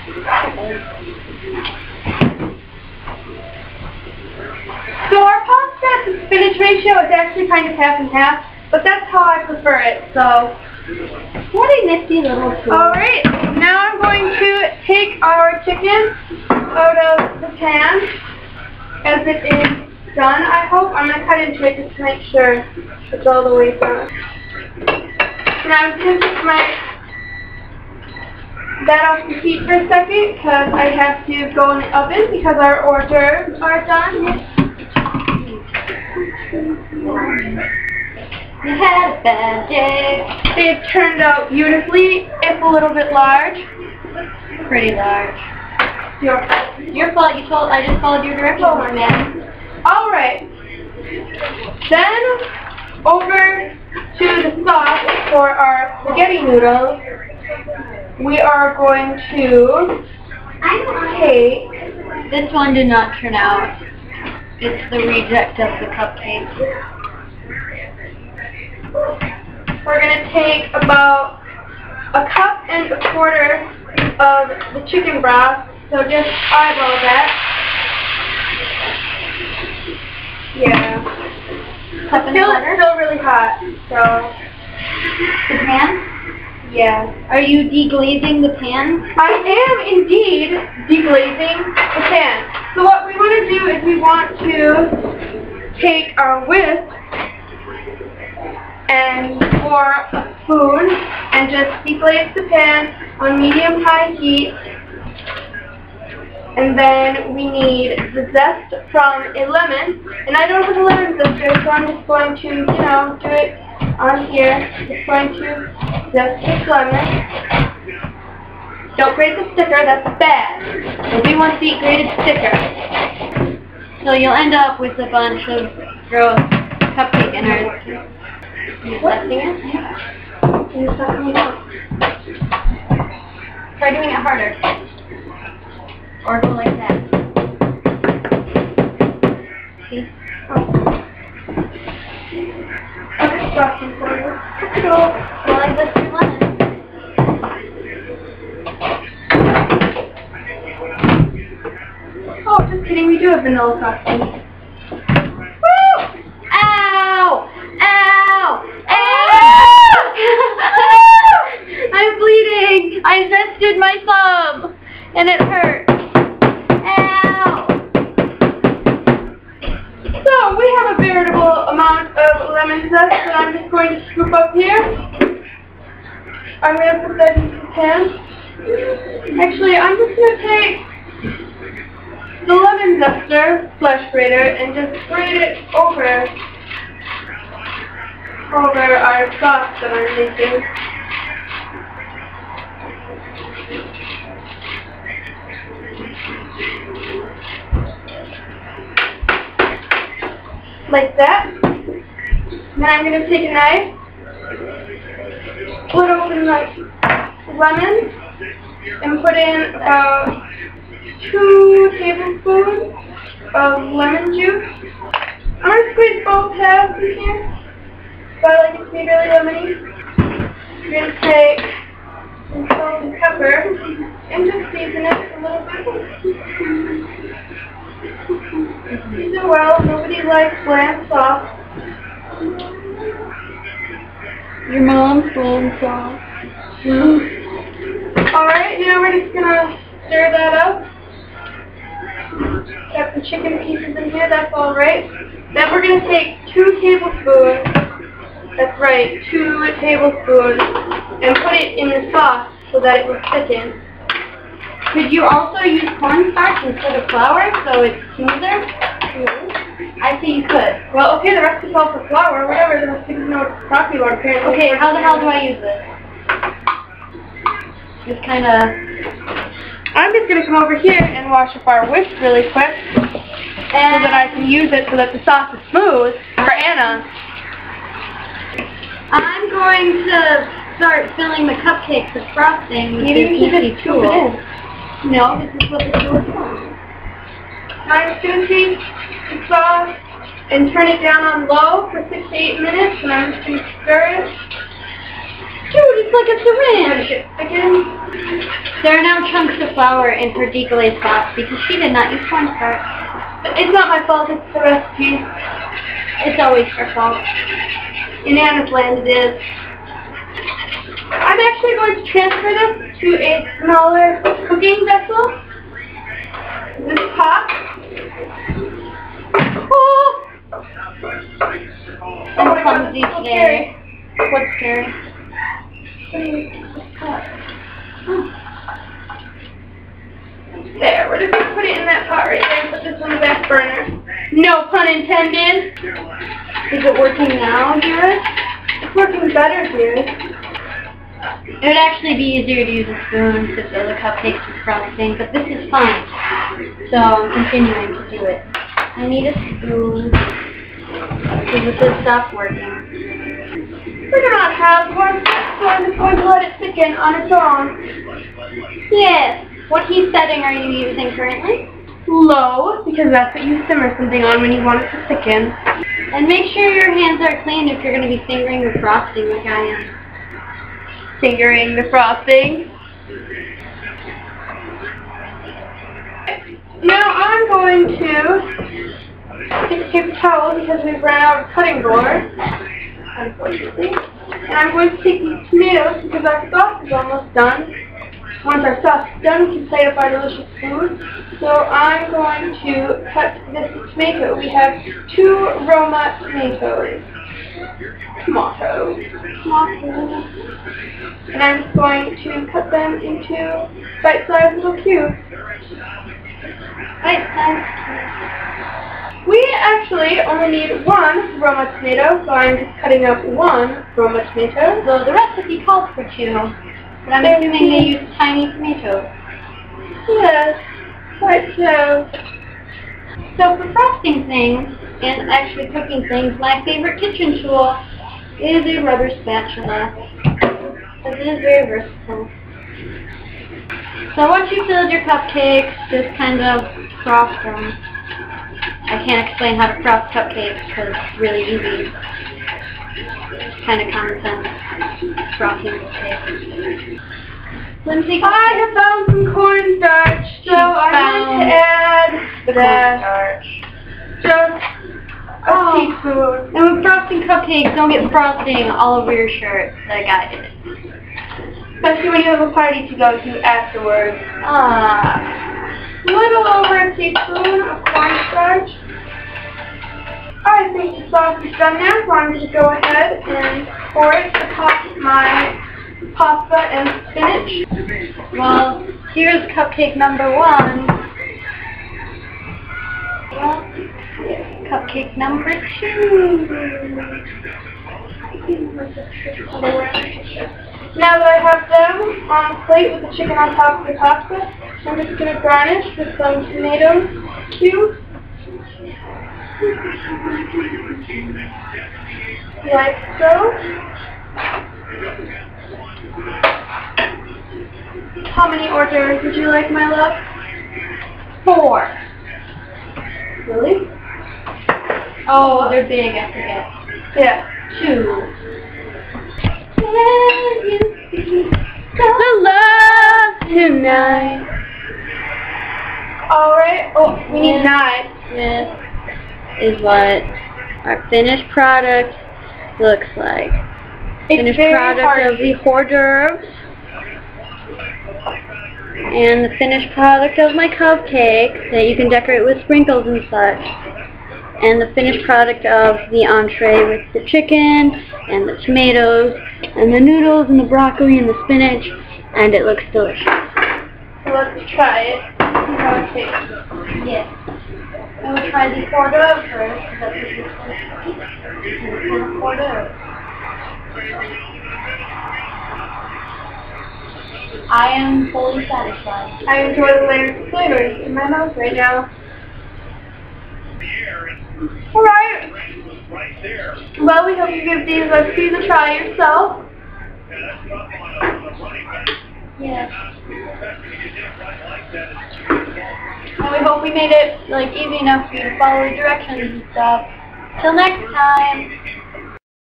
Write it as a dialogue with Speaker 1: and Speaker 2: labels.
Speaker 1: So our pasta to spinach ratio is actually kind of half and half, but that's how I prefer it. So,
Speaker 2: what a nifty little tool.
Speaker 1: Alright, now I'm going to take our chicken out of the pan as it is done, I hope. I'm going to cut into it just to make sure it's all the way done. Now I'm going to take that off the heat for a second because I have to go in the oven because our hors d'oeuvres are done.
Speaker 2: You had a bad day.
Speaker 1: They've turned out beautifully, if a little bit large.
Speaker 2: Pretty large.
Speaker 1: Your
Speaker 2: fault. I just followed your directions, man.
Speaker 1: Alright. Then over to the sauce for our spaghetti noodles. We are going to take...
Speaker 2: This one did not turn out. It's the reject of the cupcake.
Speaker 1: We're going to take about 1.25 cups of the chicken broth. So just eyeball that. Yeah.
Speaker 2: Cup and
Speaker 1: It's
Speaker 2: butter?
Speaker 1: still really hot, so...
Speaker 2: The pan?
Speaker 1: Yeah.
Speaker 2: Are you deglazing the pan?
Speaker 1: I am indeed deglazing the pan. So what we want to do is we want to take our whisk and pour a spoon and just deglaze the pan on medium-high heat. And then we need the zest from a lemon. And I don't have a lemon zester, so I'm just going to, do it on here. Just going to zest this lemon. Don't grate the sticker, that's bad.
Speaker 2: Nobody wants to eat grated sticker. So you'll end up with a bunch of gross cupcake innards. You zesting it?
Speaker 1: You zesting it up.
Speaker 2: Try doing it harder. Or go like that. See?
Speaker 1: Oh. Okay, frosting for you.
Speaker 2: So, well, I zest your lemon.
Speaker 1: Oh, just kidding, we do have vanilla frosting.
Speaker 2: Woo! Ow! Ow! Ow! I'm bleeding! I zested my thumb! And it hurt. Ow!
Speaker 1: So, we have a veritable amount of lemon zest that I'm just going to scoop up here. I'm going to put that into the pan. Actually, I'm just going to take the lemon zester flesh grater and just grate it over our sauce that I'm making. Like that. Then I'm going to take a knife, split open the lemon, and put in about 2 tablespoons of lemon juice. I'm going to squeeze both halves in here, so I like it to be really lemony. I'm going to take some salt and pepper and just season it a little bit. Season well, nobody likes bland sauce.
Speaker 2: Your mom's bland sauce.
Speaker 1: Alright, now we're just going to stir that up. Got the chicken pieces in here, that's alright. Then we're going to take 2 tablespoons, that's right, 2 tablespoons, and put it in the sauce so that it will thicken.
Speaker 2: Could you also use cornstarch instead of flour so it's smoother? I say you could.
Speaker 1: Well, okay, the recipe calls for flour, whatever, the recipe doesn't know what it's talking about apparently.
Speaker 2: Okay, how the hell do I use this? Just kind of...
Speaker 1: I'm just going to come over here and wash up our whisk really quick so that I can use it so that the sauce is smooth for Anna.
Speaker 2: I'm going to start filling the cupcakes with frosting with
Speaker 1: Maybe we
Speaker 2: this
Speaker 1: should
Speaker 2: nifty
Speaker 1: just
Speaker 2: tool.
Speaker 1: scoop it in.
Speaker 2: No, this is what the tool is for.
Speaker 1: I'm just going to take the sauce and turn it down on low for 6 to 8 minutes, and I'm just going to stir it
Speaker 2: Dude, it's like a syringe!
Speaker 1: Again?
Speaker 2: There are now chunks of flour in her decollete sauce because she did not use cornstarch.
Speaker 1: But it's not my fault, it's the recipe.
Speaker 2: It's always her fault.
Speaker 1: In Anna's land it is. I'm actually going to transfer this to a smaller cooking vessel. This pot. Oh!
Speaker 2: I'm clumsy today. What's scary?
Speaker 1: There, we're just going to put it in that pot right there and put this on the back burner. No pun intended.
Speaker 2: Is it working now, dearest?
Speaker 1: It's working better here.
Speaker 2: It would actually be easier to use a spoon to fill the cupcakes with frosting, but this is fine. So I'm continuing to do it. I need a spoon because this has stopped working.
Speaker 1: We do not have cornstarch, so I'm just going to let it thicken on its own.
Speaker 2: Yes. What heat setting are you using currently?
Speaker 1: Low, because that's what you simmer something on when you want it to thicken.
Speaker 2: And make sure your hands are clean if you're going to be fingering the frosting like I am.
Speaker 1: Fingering the frosting. Now I'm going to take a paper towel because we've run out of cutting board, unfortunately. And I'm going to take these tomatoes because our sauce is almost done. Once our sauce is done, we can plate up our delicious food. So I'm going to cut this tomato. We have 2 Roma tomatoes. Tomatoes. And I'm just going to cut them into bite-sized little cubes. We actually only need 1 Roma tomato, so I'm just cutting up 1 Roma tomato.
Speaker 2: So the recipe calls for 2, but I'm assuming they use tiny tomatoes.
Speaker 1: Yes, quite so.
Speaker 2: So for frosting things, and actually cooking things, my favorite kitchen tool is a rubber spatula, because it is very versatile. So once you filled your cupcakes, just kind of frost them. I can't explain how to frost cupcakes because it's really easy. It's kind of common sense. Frosting cupcakes. Lindsay,
Speaker 1: I have found some cornstarch, so I'm going to add
Speaker 2: the cornstarch.
Speaker 1: Just a teaspoon.
Speaker 2: And when frosting cupcakes, don't get frosting all over your shirt like I did.
Speaker 1: Especially when you have a party to go to afterwards. A little over a teaspoon of cornstarch. I think the sauce is done now, so I'm going to go ahead and pour it atop my pasta and spinach.
Speaker 2: Well, here's cupcake number 1. Well, cupcake number 2.
Speaker 1: Now that I have them on the plate with the chicken on top of the pasta, I'm just going to garnish with some tomato cubes. Like so. How many hors d'oeuvres would you like, my love? 4. Really?
Speaker 2: Oh, they're big, I forget.
Speaker 1: Yeah.
Speaker 2: 2.
Speaker 1: The love tonight. Alright. Oh, we need 9.
Speaker 2: This is what our finished product looks like. Finished product of the hors d'oeuvres. And the finished product of my cupcake that you can decorate with sprinkles and such. And the finished product of the entree with the chicken and the tomatoes and the noodles and the broccoli and the spinach, and it looks delicious.
Speaker 1: So let's try it. See how it tastes.
Speaker 2: Yes. And we'll try the hors d'oeuvre first, because that's what you're supposed to eat. And hors d'oeuvre. I am fully satisfied.
Speaker 1: I enjoy the layers of flavors in my mouth right now. Alright. Well, we hope you give these recipes a try yourself.
Speaker 2: Yes. And we hope we made it easy enough for you to follow the directions and stuff. Till next time.